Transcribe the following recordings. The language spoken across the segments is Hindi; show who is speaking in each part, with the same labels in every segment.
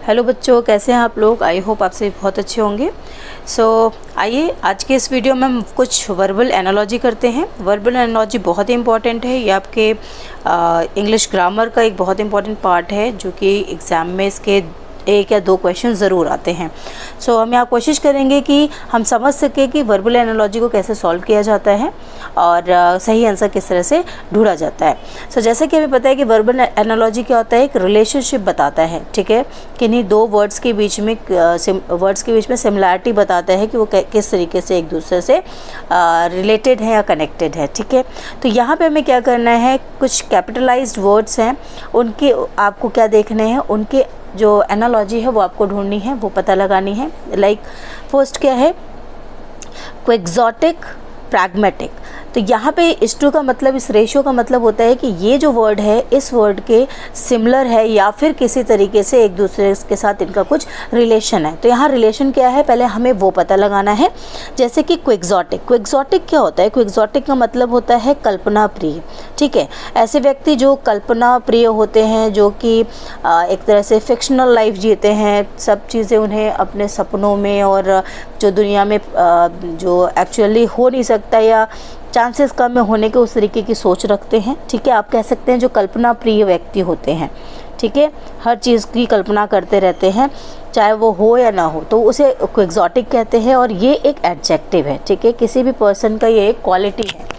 Speaker 1: हेलो बच्चों, कैसे हैं आप लोग। आई होप आप सभी बहुत अच्छे होंगे। आइए आज के इस वीडियो में हम कुछ वर्बल एनालॉजी करते हैं। वर्बल एनालॉजी बहुत ही इंपॉर्टेंट है। ये आपके इंग्लिश ग्रामर का एक बहुत इंपॉर्टेंट पार्ट है जो कि एग्ज़ाम में इसके एक या दो क्वेश्चन ज़रूर आते हैं। हम यहाँ कोशिश करेंगे कि हम समझ सकें कि वर्बल एनालॉजी को कैसे सॉल्व किया जाता है और सही आंसर किस तरह से ढूंढा जाता है। जैसे कि हमें पता है कि वर्बल एनालॉजी क्या होता है, एक रिलेशनशिप बताता है, ठीक है। किन्हीं दो वर्ड्स के बीच में सिमिलैरिटी बताता है कि वो किस तरीके से एक दूसरे से रिलेटेड है या कनेक्टेड है, ठीक है। तो यहाँ पे हमें क्या करना है, कुछ कैपिटलाइज्ड वर्ड्स हैं, उनके आपको क्या देखने हैं, उनके जो एनालॉजी है वो आपको ढूंढनी है, वो पता लगानी है। लाइक फर्स्ट क्या है, क्विक्सोटिक, प्रैग्मेटिक। तो यहाँ पे इस टू का मतलब, इस रेशियो का मतलब होता है कि ये जो वर्ड है इस वर्ड के सिमिलर है या फिर किसी तरीके से एक दूसरे के साथ इनका कुछ रिलेशन है। तो यहाँ रिलेशन क्या है, पहले हमें वो पता लगाना है। जैसे कि क्विक्सोटिक, क्विक्सोटिक क्या होता है, क्विक्सोटिक का मतलब होता है कल्पना प्रिय, ठीक है। ऐसे व्यक्ति जो कल्पना प्रिय होते हैं, जो कि एक तरह से फिक्शनल लाइफ जीते हैं, सब चीज़ें उन्हें अपने सपनों में और जो दुनिया में जो एक्चुअली हो नहीं सकता या चांसेस कम में होने के, उस तरीके की सोच रखते हैं, ठीक है। आप कह सकते हैं जो कल्पना प्रिय व्यक्ति होते हैं, ठीक है, हर चीज़ की कल्पना करते रहते हैं चाहे वो हो या ना हो, तो उसे क्विक्सोटिक कहते हैं। और ये एक एडजेक्टिव है, ठीक है, किसी भी पर्सन का ये एक क्वालिटी है,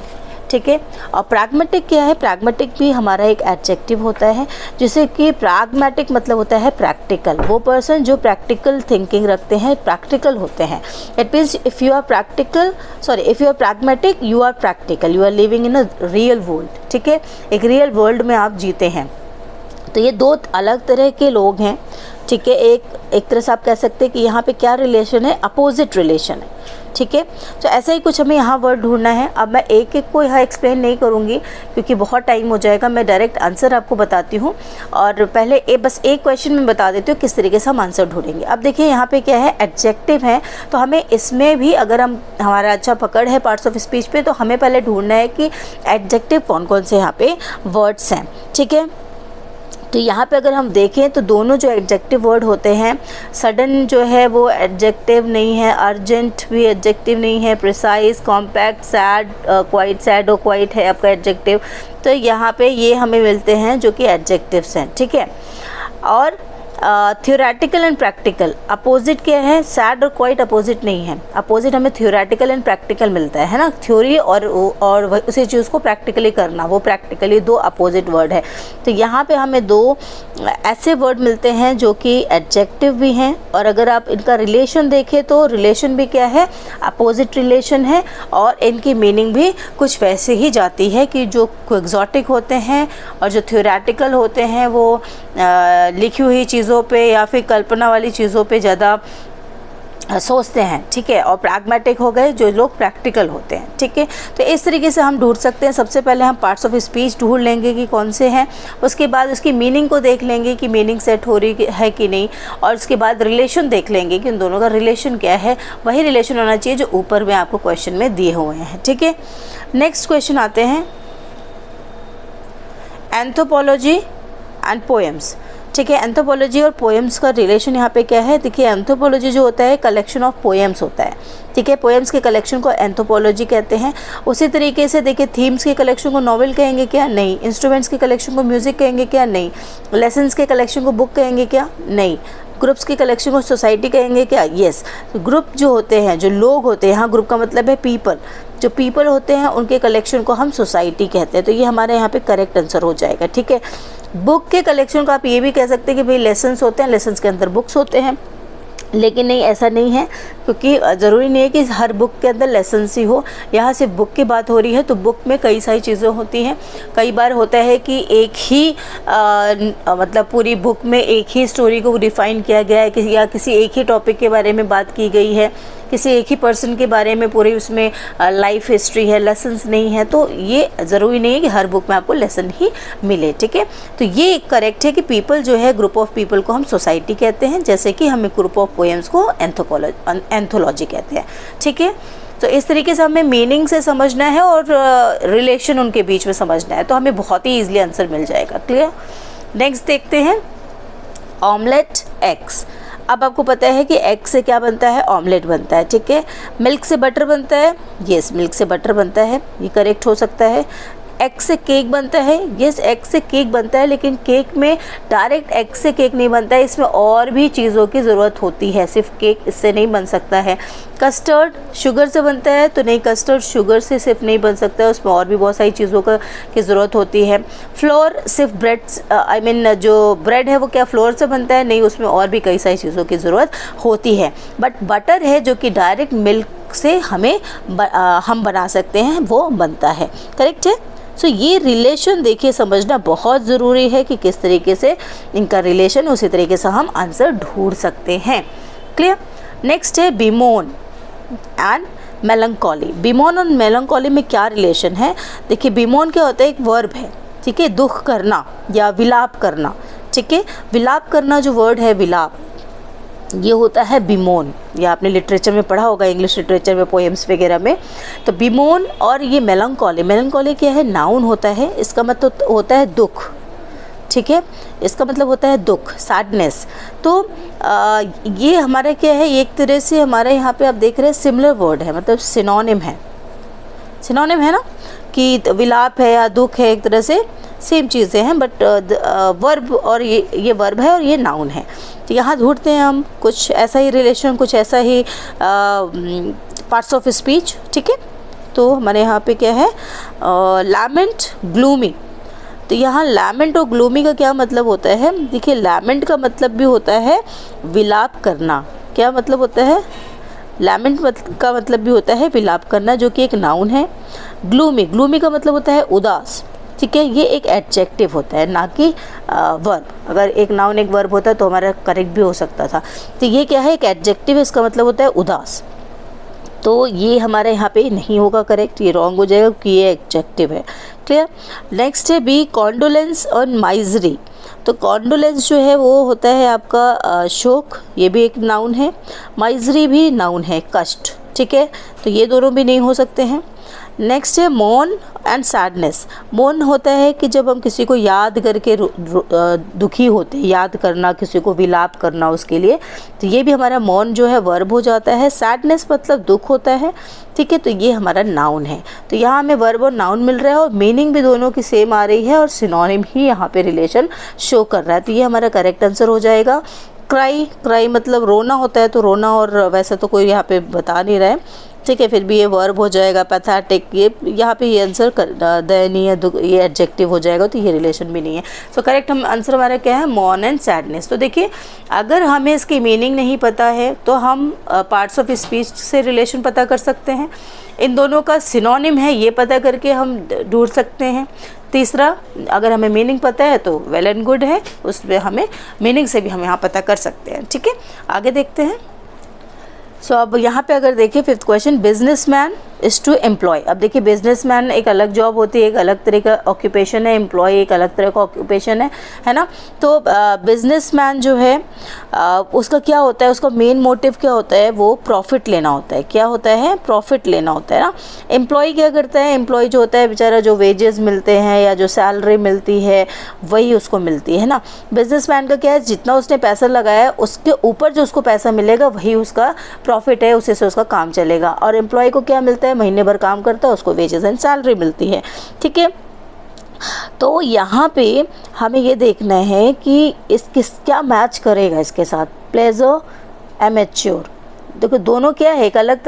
Speaker 1: ठीक है। और प्रैग्मेटिक क्या है, प्रैग्मेटिक भी हमारा एक एडजेक्टिव होता है, जिसे कि प्रैग्मेटिक मतलब होता है प्रैक्टिकल। वो पर्सन जो प्रैक्टिकल थिंकिंग रखते हैं, प्रैक्टिकल होते हैं। It means if you are pragmatic, you are practical, you are living in a real world, ठीक है, एक रियल वर्ल्ड में आप जीते हैं। तो ये दो अलग तरह के लोग हैं, ठीक है। एक तरह से आप कह सकते हैं कि यहाँ पे क्या रिलेशन है, अपोजिट रिलेशन है, ठीक है। तो ऐसा ही कुछ हमें यहाँ वर्ड ढूंढना है। अब मैं एक एक को यहाँ एक्सप्लेन नहीं करूँगी क्योंकि बहुत टाइम हो जाएगा, मैं डायरेक्ट आंसर आपको बताती हूँ। और पहले बस एक क्वेश्चन में बता देती हूँ किस तरीके से हम आंसर ढूंढेंगे। अब देखिए यहाँ पे क्या है, एडजेक्टिव है, तो हमें इसमें भी अगर हमारा अच्छा पकड़ है पार्ट्स ऑफ स्पीच पे, तो हमें पहले ढूंढना है कि एडजेक्टिव कौन कौन से यहाँ पे वर्ड्स हैं, ठीक है। तो यहाँ पे अगर हम देखें तो दोनों जो एडजेक्टिव वर्ड होते हैं, सडन जो है वो एडजेक्टिव नहीं है, अर्जेंट भी एडजेक्टिव नहीं है, precise, compact, sad, quite sad और क्वाइट है आपका एडजेक्टिव। तो यहाँ पे ये हमें मिलते हैं जो कि एडजेक्टिव्स हैं, ठीक है। और थ्योरेटिकल एंड प्रैक्टिकल, अपोजिट क्या है, सैड और क्वाइट अपोजिट नहीं है। अपोजिट हमें थ्योरेटिकल एंड प्रैक्टिकल मिलता है ना, थ्योरी और उसी चीज़ को प्रैक्टिकली करना, वो प्रैक्टिकली दो अपोजिट वर्ड है। तो यहाँ पे हमें दो ऐसे वर्ड मिलते हैं जो कि एडजेक्टिव भी हैं, और अगर आप इनका रिलेशन देखें तो रिलेशन भी क्या है, अपोजिट रिलेशन है, और इनकी मीनिंग भी कुछ वैसे ही जाती है कि जो क्विक्सोटिक होते हैं और जो थ्योरेटिकल होते हैं वो लिखी हुई चीज़ों पे या फिर कल्पना वाली चीज़ों पे ज़्यादा सोचते हैं, ठीक है। और प्रैग्मेटिक हो गए जो लोग प्रैक्टिकल होते हैं, ठीक है। तो इस तरीके से हम ढूंढ सकते हैं। सबसे पहले हम पार्ट्स ऑफ स्पीच ढूंढ लेंगे कि कौन से हैं, उसके बाद उसकी मीनिंग को देख लेंगे कि मीनिंग सेट हो रही है कि नहीं, और उसके बाद रिलेशन देख लेंगे कि उन दोनों का रिलेशन क्या है। वही रिलेशन होना चाहिए जो ऊपर में आपको क्वेश्चन में दिए हुए हैं, ठीक है। नेक्स्ट क्वेश्चन आते हैं, एंथ्रोपोलॉजी एंड पोएम्स, ठीक है। एंथ्रोपोलॉजी और पोएम्स का रिलेशन यहाँ पे क्या है, देखिए एंथ्रोपोलॉजी जो होता है कलेक्शन ऑफ पोएम्स होता है, ठीक है। पोएम्स के कलेक्शन को एंथ्रोपोलॉजी कहते हैं। उसी तरीके से देखिए थीम्स के कलेक्शन को नॉवेल कहेंगे क्या, नहीं। इंस्ट्रूमेंट्स के कलेक्शन को म्यूज़िक कहेंगे क्या, नहीं। लेसन्स के कलेक्शन को बुक कहेंगे क्या, नहीं। ग्रुप्स के कलेक्शन को सोसाइटी कहेंगे क्या, यस। तो ग्रुप जो होते हैं, जो लोग होते हैं, यहाँ ग्रुप का मतलब है पीपल, जो पीपल होते हैं उनके कलेक्शन को हम सोसाइटी कहते हैं। तो ये हमारे यहाँ पे करेक्ट आंसर हो जाएगा, ठीक है। बुक के कलेक्शन को आप ये भी कह सकते हैं कि भाई लेसन्स होते हैं, लेसन्स के अंदर बुक्स होते हैं, लेकिन नहीं, ऐसा नहीं है, क्योंकि ज़रूरी नहीं है कि हर बुक के अंदर लेसन्स ही हो। यहाँ सिर्फ बुक की बात हो रही है, तो बुक में कई सारी चीज़ें होती हैं। कई बार होता है कि एक ही मतलब पूरी बुक में एक ही स्टोरी को डिफ़ाइन किया गया है, या किसी एक ही टॉपिक के बारे में बात की गई है, किसी एक ही पर्सन के बारे में पूरी उसमें लाइफ हिस्ट्री है, लेसन्स नहीं है। तो ये ज़रूरी नहीं है कि हर बुक में आपको लेसन ही मिले, ठीक है। तो ये करेक्ट है कि पीपल जो है, ग्रुप ऑफ पीपल को हम सोसाइटी कहते हैं, जैसे कि हमें ग्रुप ऑफ पोएम्स को एंथोलॉजी कहते हैं, ठीक है। तो इस तरीके से हमें मीनिंग से समझना है और रिलेशन उनके बीच में समझना है, तो हमें बहुत ही ईजिली आंसर मिल जाएगा। क्लियर। नेक्स्ट देखते हैं, ऑमलेट एग्स। अब आपको पता है कि एग से क्या बनता है, ऑमलेट बनता है, ठीक है। मिल्क से बटर बनता है, यस मिल्क से बटर बनता है, ये करेक्ट हो सकता है। एग से केक बनता है, यस एग से केक बनता है, लेकिन केक में डायरेक्ट एग से केक नहीं बनता है, इसमें और भी चीज़ों की ज़रूरत होती है, सिर्फ केक इससे नहीं बन सकता है। कस्टर्ड शुगर से बनता है, तो नहीं कस्टर्ड शुगर से सिर्फ नहीं बन सकता है, उसमें और भी बहुत सारी चीज़ों की ज़रूरत होती है। फ्लोर सिर्फ ब्रेड जो ब्रेड है वो क्या फ्लोर से बनता है, नहीं उसमें और भी कई सारी चीज़ों की ज़रूरत होती है। बट बटर है जो कि डायरेक्ट मिल्क से हम बना सकते हैं, वो बनता है, करेक्ट है। सो ये रिलेशन देखिए समझना बहुत ज़रूरी है कि किस तरीके से इनका रिलेशन, उसी तरीके से हम आंसर ढूंढ सकते हैं। क्लियर। नेक्स्ट है बीमोन एंड मेलंकॉली। बीमोन और मेलंकॉली में क्या रिलेशन है, देखिए बीमोन क्या होता है, एक वर्ब है, ठीक है, दुख करना या विलाप करना, ठीक है। विलाप करना जो वर्ड है विलाप, ये होता है बीमोन, या आपने लिटरेचर में पढ़ा होगा, इंग्लिश लिटरेचर में पोएम्स वगैरह में। तो बीमोन और ये मेलंकॉली, मेलंकॉली क्या है, नाउन होता है, इसका मतलब होता है दुख, ठीक है, इसका मतलब होता है दुख, सैडनेस। तो ये हमारा क्या है, एक तरह से हमारे यहाँ पे आप देख रहे हैं सिमिलर वर्ड है, मतलब सिनोनिम है, सिनोनिम है ना, कि विलाप है या दुख है, एक तरह से सेम चीज़ें हैं, बट वर्ब और ये वर्ब है और ये नाउन है। तो यहाँ ढूंढते हैं हम कुछ ऐसा ही रिलेशन, कुछ ऐसा ही पार्ट्स ऑफ स्पीच, ठीक है। तो हमारे यहाँ पे क्या है, लैमेंट ग्लूमी। तो यहाँ लैमेंट और ग्लूमी का क्या मतलब होता है, देखिए लैमेंट का मतलब भी होता है विलाप करना, क्या मतलब होता है, लैमेंट का मतलब भी होता है विलाप करना, जो कि एक नाउन है। ग्लूमी, ग्लूमी का मतलब होता है उदास, ठीक है, ये एक एडजेक्टिव होता है, ना कि वर्ब। अगर एक नाउन एक वर्ब होता तो हमारा करेक्ट भी हो सकता था। तो ये क्या है, एक एडजेक्टिव, इसका मतलब होता है उदास। तो ये हमारे यहाँ पे नहीं होगा करेक्ट, ये रॉन्ग हो जाएगा क्योंकि ये एडजेक्टिव है। क्लियर। नेक्स्ट है बी, कॉन्डोलेंस और माइजरी। तो कॉन्डोलेंस जो है वो होता है आपका शोक, ये भी एक नाउन है। माइजरी भी नाउन है, कष्ट, ठीक है। तो ये दोनों भी नहीं हो सकते हैं। नेक्स्ट है मौन एंड सैडनेस। मौन होता है कि जब हम किसी को याद करके दुखी होते हैं, याद करना, किसी को विलाप करना उसके लिए, तो ये भी हमारा मौन जो है वर्ब हो जाता है। सैडनेस मतलब दुख होता है, ठीक है, तो ये हमारा नाउन है। तो यहाँ हमें वर्ब और नाउन मिल रहा है और मीनिंग भी दोनों की सेम आ रही है और सिनोनिम ही यहाँ पे रिलेशन शो कर रहा है, तो ये हमारा करेक्ट आंसर हो जाएगा। क्राई, क्राई मतलब रोना होता है, तो रोना और वैसे तो कोई यहाँ पे बता नहीं रहा है, ठीक है, फिर भी ये वर्ब हो जाएगा। पैथेटिक, ये यहाँ पे ये आंसर दयनीय, ये एडजेक्टिव हो जाएगा, तो ये रिलेशन भी नहीं है। सो करेक्ट हम आंसर हमारा क्या है, मौन एंड सैडनेस। तो देखिए अगर हमें इसकी मीनिंग नहीं पता है तो हम पार्ट्स ऑफ स्पीच से रिलेशन पता कर सकते हैं, इन दोनों का सिनोनिम है ये पता करके हम ढूंढ सकते हैं। तीसरा, अगर हमें मीनिंग पता है तो वेल एंड गुड है, उसमें हमें मीनिंग से भी हम यहाँ पता कर सकते हैं, ठीक है। आगे देखते हैं। सो अब यहाँ पे अगर देखिए fifth question, businessman is to employ. अब देखिए बिजनेसमैन एक अलग जॉब होती है, एक अलग तरह का ऑक्यूपेशन है, एम्प्लॉय एक अलग तरह का ऑक्यूपेशन है ना। तो बिजनेसमैन जो है उसका क्या होता है, उसका मेन मोटिव क्या होता है, वो प्रॉफिट लेना होता है। क्या होता है, प्रॉफिट लेना होता है ना। एम्प्लॉय क्या करता है, एम्प्लॉय जो होता है बेचारा, जो वेजेस मिलते हैं या जो सैलरी मिलती है वही उसको मिलती है ना। बिजनेसमैन का क्या है, जितना उसने पैसा लगाया है उसके ऊपर जो उसको पैसा मिलेगा वही उसका प्रॉफिट है, उसी से उसका काम चलेगा। और एम्प्लॉय को क्या मिलता है, महीने भर काम करता है, उसको वेजेस एंड सैलरी मिलती है, ठीक है। तो यहाँ पे हमें ये देखना है कि क्या मैच करेगा इसके साथ, प्लेजर, एमेच्योर। देखो दोनों क्या है, एक अलग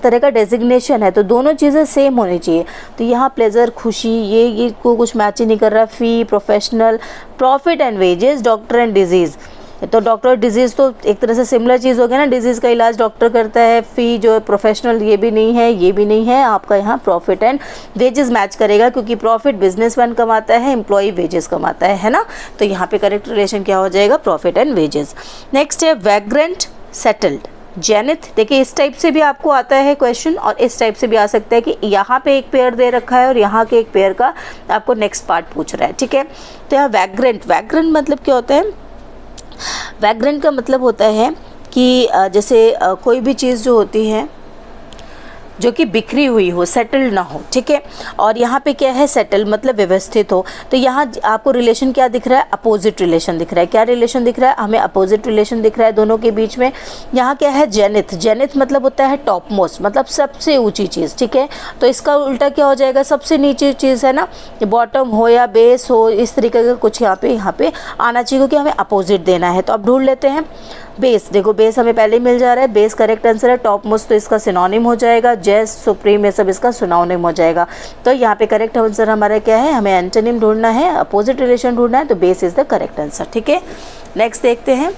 Speaker 1: तरह का डेजिग्नेशन है, तो दोनों चीज़ें सेम होनी चाहिए। तो यहाँ प्लेजर, खुशी, ये को कुछ मैच ही नहीं कर रहा। Fee, professional, profit and wages, doctor and disease. तो डॉक्टर और डिजीज़ तो एक तरह से सिमिलर चीज़ हो गया ना, डिजीज़ का इलाज डॉक्टर करता है। फ़ी जो है प्रोफेशनल, ये भी नहीं है, ये भी नहीं है। आपका यहाँ प्रॉफिट एंड वेजेस मैच करेगा, क्योंकि प्रॉफिट बिजनेसमैन कमाता है, एम्प्लॉय वेजेस कमाता है ना। तो यहाँ पे करेक्ट रिलेशन क्या हो जाएगा, प्रॉफिट एंड वेजेस। नेक्स्ट है वैग्रेंट, सेटल्ड, जेनिथ। देखिए इस टाइप से भी आपको आता है क्वेश्चन और इस टाइप से भी आ सकता है कि यहाँ पे एक पेयर दे रखा है और यहाँ के एक पेयर का आपको नेक्स्ट पार्ट पूछ रहा है, ठीक है। तो यहाँ वैग्रेंट, वैग्रेंट मतलब क्या होता है, वैग्रेंट का मतलब होता है कि जैसे कोई भी चीज़ जो होती है, जो कि बिखरी हुई हो, सेटल्ड ना हो, ठीक है। और यहाँ पे क्या है, सेटल मतलब व्यवस्थित हो। तो यहाँ आपको रिलेशन क्या दिख रहा है, अपोजिट रिलेशन दिख रहा है। क्या रिलेशन दिख रहा है हमें, अपोजिट रिलेशन दिख रहा है दोनों के बीच में। यहाँ क्या है, जेनिथ, जेनिथ मतलब होता है टॉप मोस्ट, मतलब सबसे ऊंची चीज़, ठीक है। तो इसका उल्टा क्या हो जाएगा, सबसे नीचे चीज़ है ना, बॉटम हो या बेस हो, इस तरीके का कुछ यहाँ पे आना चाहिए, क्योंकि हमें अपोजिट देना है। तो अब ढूंढ लेते हैं बेस। देखो बेस हमें पहले ही मिल जा रहा है, बेस करेक्ट आंसर है। टॉप मोस्ट तो इसका सिनोनिम हो जाएगा, जेस, सुप्रीम, ये सब इसका सिनोनिम हो जाएगा। तो यहाँ पे करेक्ट आंसर हमारा क्या है, हमें एंटोनिम ढूंढना है, अपोजिट रिलेशन ढूंढना है, तो base is the correct answer, ठीक है। नेक्स्ट देखते हैं,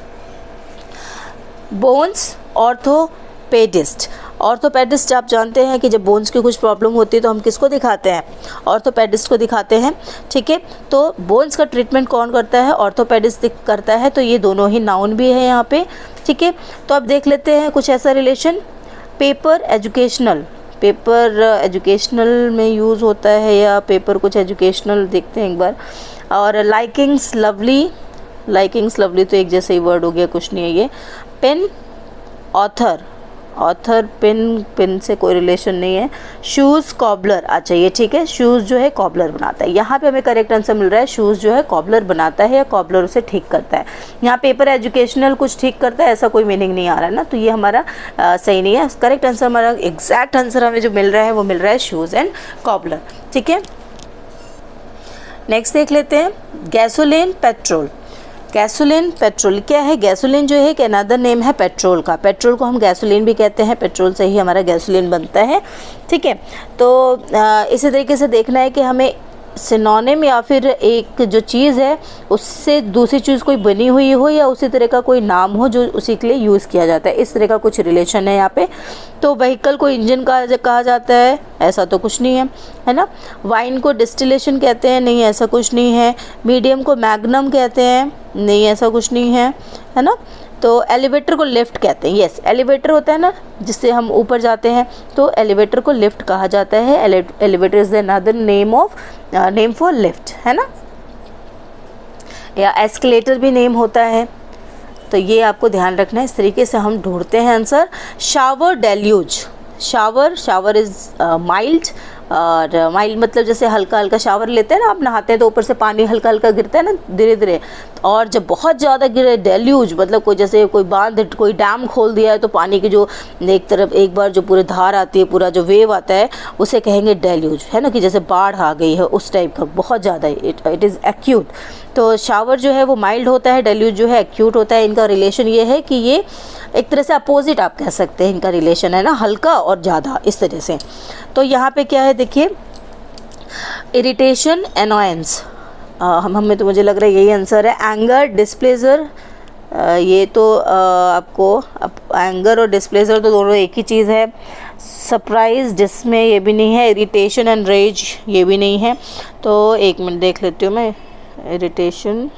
Speaker 1: बोन्स ऑर्थोपेडिस्ट। ऑर्थोपेडिस्ट आप जानते हैं कि जब बोन्स की कुछ प्रॉब्लम होती है तो हम किसको दिखाते हैं, ऑर्थोपेडिस्ट को दिखाते हैं, ठीक है। तो बोन्स का ट्रीटमेंट कौन करता है, ऑर्थोपेडिस्ट करता है। तो ये दोनों ही नाउन भी है यहाँ पे, ठीक है। तो अब देख लेते हैं कुछ ऐसा relation, paper educational, paper educational में यूज़ होता है, या पेपर कुछ एजुकेशनल, देखते हैं एक बार। और लाइकिंग्स लवली, लाइकिंग्स लवली तो एक जैसा ही वर्ड हो गया, कुछ नहीं है ये। Pen author, author pen, pen से कोई रिलेशन नहीं है। शूज़ कॉबलर, अच्छा ये ठीक है, शूज़ जो है कॉबलर बनाता है। यहाँ पे हमें करेक्ट आंसर मिल रहा है, शूज़ जो है कॉबलर बनाता है या कॉबलर उसे ठीक करता है। यहाँ पेपर एजुकेशनल कुछ ठीक करता है, ऐसा कोई मीनिंग नहीं आ रहा है ना, तो ये हमारा सही नहीं है। करेक्ट आंसर हमारा, एग्जैक्ट आंसर हमें जो मिल रहा है वो मिल रहा है शूज़ एंड कॉबलर, ठीक है। नेक्स्ट देख लेते हैं, गैसोलीन पेट्रोल। गैसोलीन पेट्रोल क्या है, गैसोलीन जो है एक अनदर नेम है पेट्रोल का। पेट्रोल को हम गैसोलीन भी कहते हैं, पेट्रोल से ही हमारा गैसोलीन बनता है, ठीक है। तो इसी तरीके से देखना है कि हमें सिनोनिम या फिर एक जो चीज़ है उससे दूसरी चीज़ कोई बनी हुई हो, या उसी तरह का कोई नाम हो जो उसी के लिए यूज़ किया जाता है, इस तरह का कुछ रिलेशन है यहाँ पे। तो व्हीकल को इंजन कहा जाता है, ऐसा तो कुछ नहीं है ना। वाइन को डिस्टिलेशन कहते हैं, नहीं ऐसा कुछ नहीं है। मीडियम को मैग्नम कहते हैं, नहीं ऐसा कुछ नहीं है ना। तो एलिवेटर को लिफ्ट कहते हैं, यस एलिवेटर होता है ना जिससे हम ऊपर जाते हैं, तो एलिवेटर को लिफ्ट कहा जाता है। Elevator is another name for lift, है ना। या एस्केलेटर भी नेम होता है, तो ये आपको ध्यान रखना है। इस तरीके से हम ढूंढते हैं answer. Shower deluge, shower is mild, और माइल्ड मतलब जैसे हल्का हल्का शावर लेते हैं ना, आप नहाते हैं तो ऊपर से पानी हल्का हल्का गिरता है ना धीरे धीरे, और जब बहुत ज़्यादा गिरे डेल्यूज मतलब कोई जैसे कोई बांध, कोई डैम खोल दिया है तो पानी की जो एक तरफ एक बार जो पूरी धार आती है, पूरा जो वेव आता है उसे कहेंगे डेल्यूज, है ना, कि जैसे बाढ़ आ गई है उस टाइप का, बहुत ज़्यादा इट इज़ एक्यूट। तो शावर जो है वो माइल्ड होता है, डेल्यूज जो है एक्यूट होता है। इनका रिलेशन ये है कि ये एक तरह से अपोजिट आप कह सकते हैं, इनका रिलेशन है ना, हल्का और ज़्यादा इस तरह से। तो यहाँ पे क्या है देखिए, इरिटेशन एनॉयंस, हमें तो मुझे लग रहा है यही आंसर है। एंगर डिस्प्लेजर, ये तो आपको एंगर और डिस्प्लेजर तो दोनों एक ही चीज़ है। सरप्राइज जिसमें ये भी नहीं है। इरिटेशन एंड रेज ये भी नहीं है। तो एक मिनट देख लेती हूँ मैं, इरिटेशन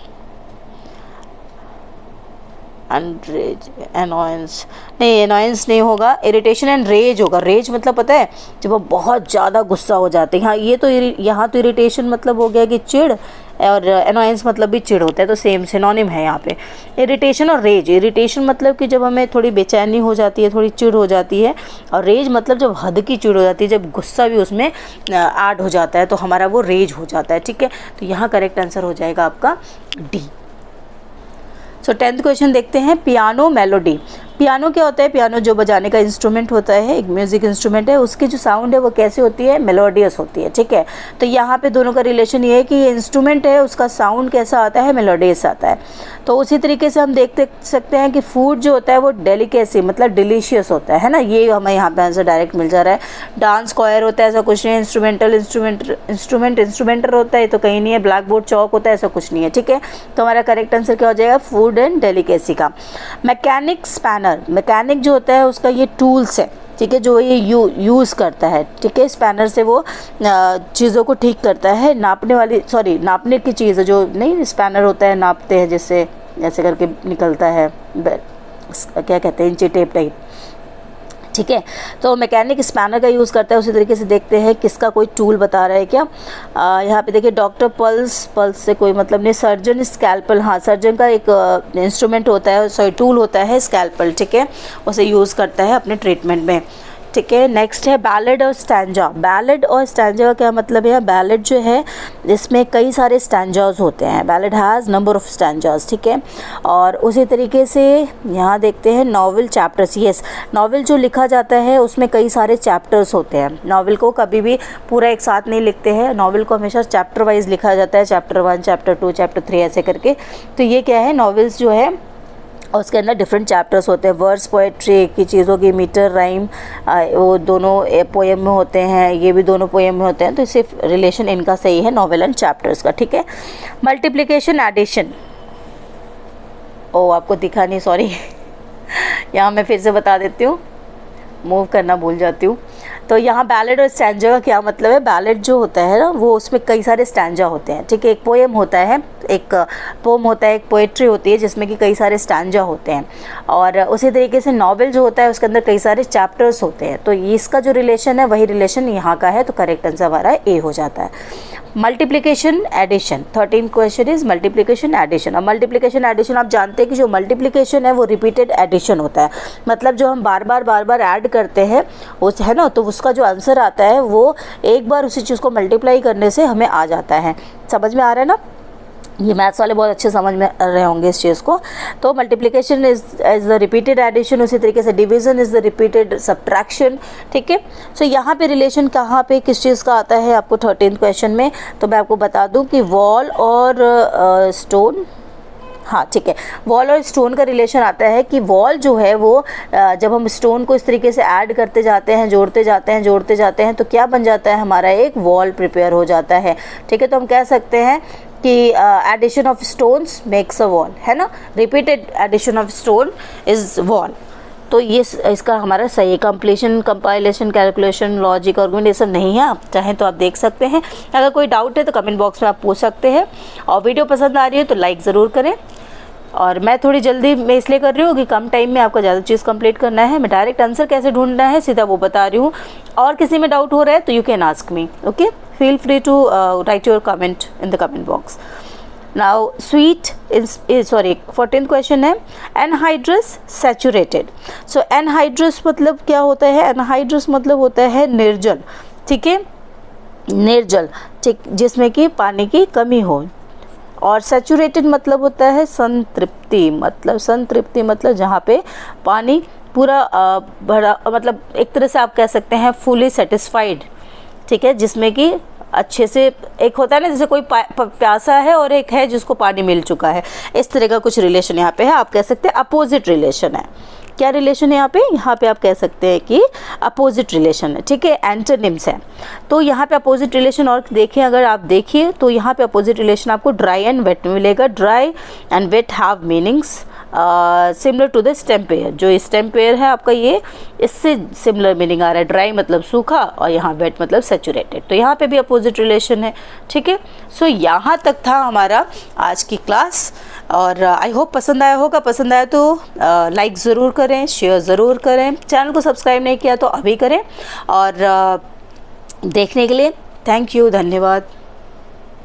Speaker 1: एंड रेज, एनॉयंस नहीं, एनॉयंस नहीं होगा, इरिटेशन एंड रेज होगा। रेज मतलब पता है जब वो बहुत ज़्यादा गुस्सा हो जाते हैं। हाँ ये तो यहाँ तो इरिटेशन मतलब हो गया कि चिढ़, और एनॉयंस मतलब भी चिढ़ होता है, तो सेम सिनोनिम है यहाँ पे इरिटेशन और रेज। इरिटेशन मतलब कि जब हमें थोड़ी बेचैनी हो जाती है, थोड़ी चिढ़ हो जाती है, और रेज मतलब जब हद की चिढ़ हो जाती है, जब गुस्सा भी उसमें ऐड हो जाता है तो हमारा वो रेज हो जाता है, ठीक है। तो यहाँ करेक्ट आंसर हो जाएगा आपका डी। सो 10th क्वेश्चन देखते हैं, पियानो मेलोडी। पियानो क्या होता है, पियानो जो बजाने का इंस्ट्रूमेंट होता है, एक म्यूज़िक इंस्ट्रूमेंट है, उसकी जो साउंड है वो कैसे होती है, मेलोडियस होती है, ठीक है। तो यहाँ पे दोनों का रिलेशन ये है कि ये इंस्ट्रूमेंट है उसका साउंड कैसा आता है, मेलोडियस आता है। तो उसी तरीके से हम देख सकते हैं कि फूड जो होता है वो डेलिकेसी मतलब डिलीशियस होता है ना, ये हमें यहाँ पे आंसर डायरेक्ट मिल जा रहा है। डांस क्वायर होता है, ऐसा कुछ नहीं है। इंस्ट्रूमेंटर होता है, तो कहीं नहीं है। ब्लैक बोर्ड चौक होता है, ऐसा कुछ नहीं है, ठीक है। तो हमारा करेक्ट आंसर क्या हो जाएगा, फूड एंड डेलिकेसी का। मैकेनिक स्पैनर, मैकेनिक जो होता है उसका ये टूल्स है, ठीक है, जो ये यूज़ करता है, ठीक है। स्पैनर से वो चीज़ों को ठीक करता है, नापने की चीज़ है जो नहीं, स्पैनर होता है नापते हैं, जैसे ऐसे करके निकलता है, क्या कहते हैं, इंची टेप टाइप, ठीक है। तो मैकेनिक स्पैनर का यूज़ करता है। उसी तरीके से देखते हैं किसका कोई टूल बता रहा है क्या। यहाँ पे देखिए डॉक्टर पल्स से कोई मतलब नहीं। सर्जन स्कैल्पल, हाँ सर्जन का एक इंस्ट्रूमेंट होता है, सॉरी टूल होता है स्कैल्पल, ठीक है, उसे यूज़ करता है अपने ट्रीटमेंट में। ठीक है। नेक्स्ट है बैलेड और स्टैंजा। बैलेड और स्टैंजा का क्या मतलब है? बैलेड जो है इसमें कई सारे स्टैंजास होते हैं, ballad has number of stanzas, ठीक है। और उसी तरीके से यहाँ देखते हैं नॉवल चैप्टर्स। यस, नॉवल जो लिखा जाता है उसमें कई सारे चैप्टर्स होते हैं। नॉवल को कभी भी पूरा एक साथ नहीं लिखते हैं, नॉवल को हमेशा चैप्टर वाइज लिखा जाता है, चैप्टर 1, चैप्टर 2, चैप्टर 3 ऐसे करके। तो ये क्या है, नॉवेल्स जो है और उसके अंदर डिफरेंट चैप्टर्स होते हैं। वर्ड्स पोएट्री एक ही चीज़ होगी, मीटर राइम वो दोनों पोएम में होते हैं, ये भी दोनों पोएम में होते हैं। तो सिर्फ रिलेशन इनका सही है नॉवेल एंड चैप्टर्स का, ठीक है। मल्टीप्लिकेशन एडिशन, ओ आपको दिखा नहीं, सॉरी यहाँ मैं फिर से बता देती हूँ, मूव करना भूल जाती हूँ। तो यहाँ बैलेड और स्टैंजा का क्या मतलब है? बैलेड जो होता है ना वो उसमें कई सारे स्टैंजा होते हैं, ठीक है। एक पोएम होता है, एक पोम होता है, एक पोएट्री होती है जिसमें कि कई सारे स्टैंजा होते हैं। और उसी तरीके से नॉवेल जो होता है उसके अंदर कई सारे चैप्टर्स होते हैं। तो इसका जो रिलेशन है वही रिलेशन यहाँ का है, तो करेक्ट आंसर हमारा ए हो जाता है। Multiplication addition, 13 question is multiplication addition. अब मल्टीप्लिकेशन एडिशन आप जानते हैं कि जो मल्टीप्लिकेशन है वो रिपीटेड एडिशन होता है, मतलब जो हम बार बार ऐड करते हैं उस है ना, तो उसका जो आंसर आता है वो एक बार उसी चीज़ को मल्टीप्लाई करने से हमें आ जाता है। समझ में आ रहा है ना? ये मैथ्स वाले बहुत अच्छे समझ में रहे होंगे इस चीज़ को। तो multiplication is the repeated addition, उसी तरीके से division is the repeated subtraction, ठीक है। सो यहाँ पे रिलेशन कहाँ पे किस चीज़ का आता है आपको 13th क्वेश्चन में, तो मैं आपको बता दूँ कि वॉल और स्टोन, हाँ ठीक है, वॉल और स्टोन का रिलेशन आता है कि वॉल जो है वो जब हम स्टोन को इस तरीके से ऐड करते जाते हैं, जोड़ते जाते हैं तो क्या बन जाता है, हमारा एक वॉल प्रिपेयर हो जाता है, ठीक है। तो हम कह सकते हैं कि addition of stones makes a wall, है ना, repeated addition of stone is wall. तो ये इसका हमारा सही completion, compilation, calculation, logic, organisation नहीं है। आप चाहें तो आप देख सकते हैं। अगर कोई डाउट है तो कमेंट बॉक्स में आप पूछ सकते हैं। और वीडियो पसंद आ रही है तो लाइक ज़रूर करें। और मैं थोड़ी जल्दी में इसलिए कर रही हूँ कि कम टाइम में आपका ज़्यादा चीज़ कंप्लीट करना है। मैं डायरेक्ट आंसर कैसे ढूंढना है सीधा वो बता रही हूँ। और किसी में डाउट हो रहा है तो you can ask me, okay, feel free to write your comment in the comment box. Now sweet is 14th question है एनहाइड्रस सैचुरेटेड। सो एनहाइड्रस मतलब क्या होता है? एनहाइड्रस मतलब होता है निर्जल, ठीक है, निर्जल, ठीक, जिसमें कि पानी की कमी हो। और सैचुरेटेड मतलब होता है संतृप्ति, मतलब जहाँ पे पानी पूरा भरा, मतलब एक तरह से आप कह सकते हैं फुली सेटिस्फाइड, ठीक है, जिसमें कि अच्छे से, एक होता है ना जैसे कोई प्यासा है और एक है जिसको पानी मिल चुका है, इस तरह का कुछ रिलेशन यहाँ पे है। आप कह सकते हैं अपोजिट रिलेशन है। क्या रिलेशन है यहाँ पे आप कह सकते हैं कि अपोजिट रिलेशन है, ठीक है, एंटोनिम्स है। तो यहाँ पे अपोजिट रिलेशन और देखें, अगर आप देखिए तो यहाँ पे अपोजिट रिलेशन आपको ड्राई एंड वेट में मिलेगा। Dry and wet have meanings similar to the stem pair. जो स्टेम पेयर है आपका ये, इससे सिमिलर मीनिंग आ रहा है। ड्राई मतलब सूखा और यहाँ वेट मतलब सैचुरेटेड। तो यहाँ पे भी अपोजिट रिलेशन है, ठीक है। सो यहाँ तक था हमारा आज की क्लास। और आई होप पसंद आया होगा। पसंद आया तो लाइक ज़रूर करें, शेयर ज़रूर करें, चैनल को सब्सक्राइब नहीं किया तो अभी करें। और देखने के लिए थैंक यू, धन्यवाद।